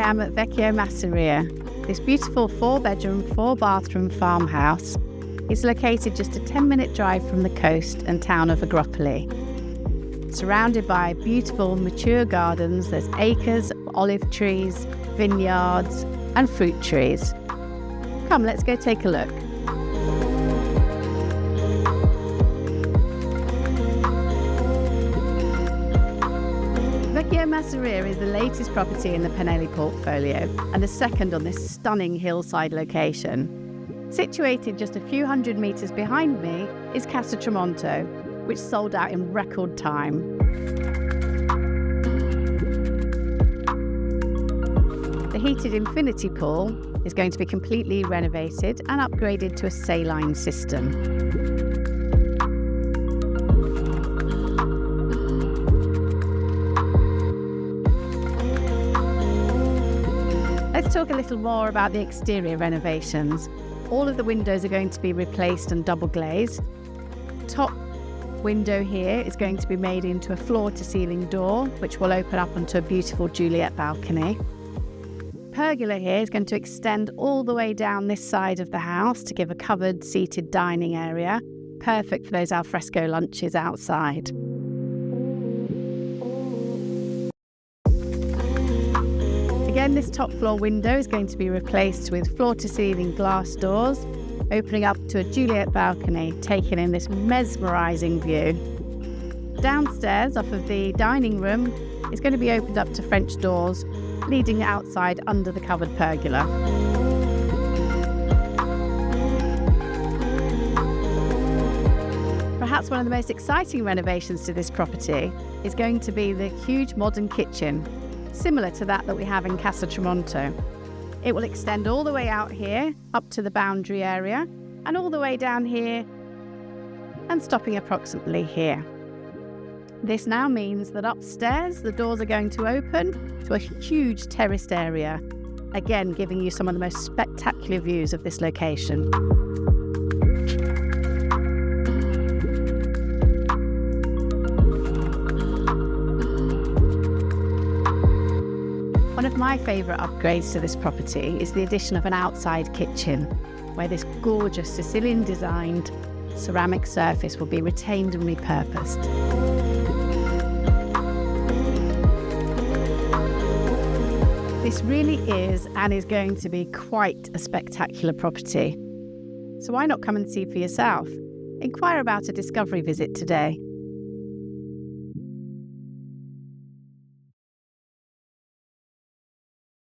am at Vecchio Masseria. This beautiful 4-bedroom, 4-bathroom farmhouse is located just a 10-minute drive from the coast and town of Agropoli. Surrounded by beautiful mature gardens, there's acres of olive trees, vineyards and fruit trees. Come, let's go take a look. Vecchio Masseria is the latest property in the Pinelli portfolio and the second on this stunning hillside location. Situated just a few hundred metres behind me is Casa Tramonto, which sold out in record time. The heated infinity pool is going to be completely renovated and upgraded to a saline system. Let's talk a little more about the exterior renovations. All of the windows are going to be replaced and double glazed. Top window here is going to be made into a floor-to-ceiling door, which will open up onto a beautiful Juliet balcony. Pergola here is going to extend all the way down this side of the house to give a covered seated dining area, perfect for those alfresco lunches outside. Again, this top floor window is going to be replaced with floor-to-ceiling glass doors, opening up to a Juliet balcony, taking in this mesmerising view. Downstairs, off of the dining room, is going to be opened up to French doors, leading outside under the covered pergola. Perhaps one of the most exciting renovations to this property is going to be the huge modern kitchen, similar to that we have in Casa Tramonto. It will extend all the way out here, up to the boundary area, and all the way down here, and stopping approximately here. This now means that upstairs, the doors are going to open to a huge terraced area, again giving you some of the most spectacular views of this location. One of my favourite upgrades to this property is the addition of an outside kitchen, where this gorgeous Sicilian designed ceramic surface will be retained and repurposed. This really is and is going to be quite a spectacular property. So why not come and see for yourself? Inquire about a discovery visit today.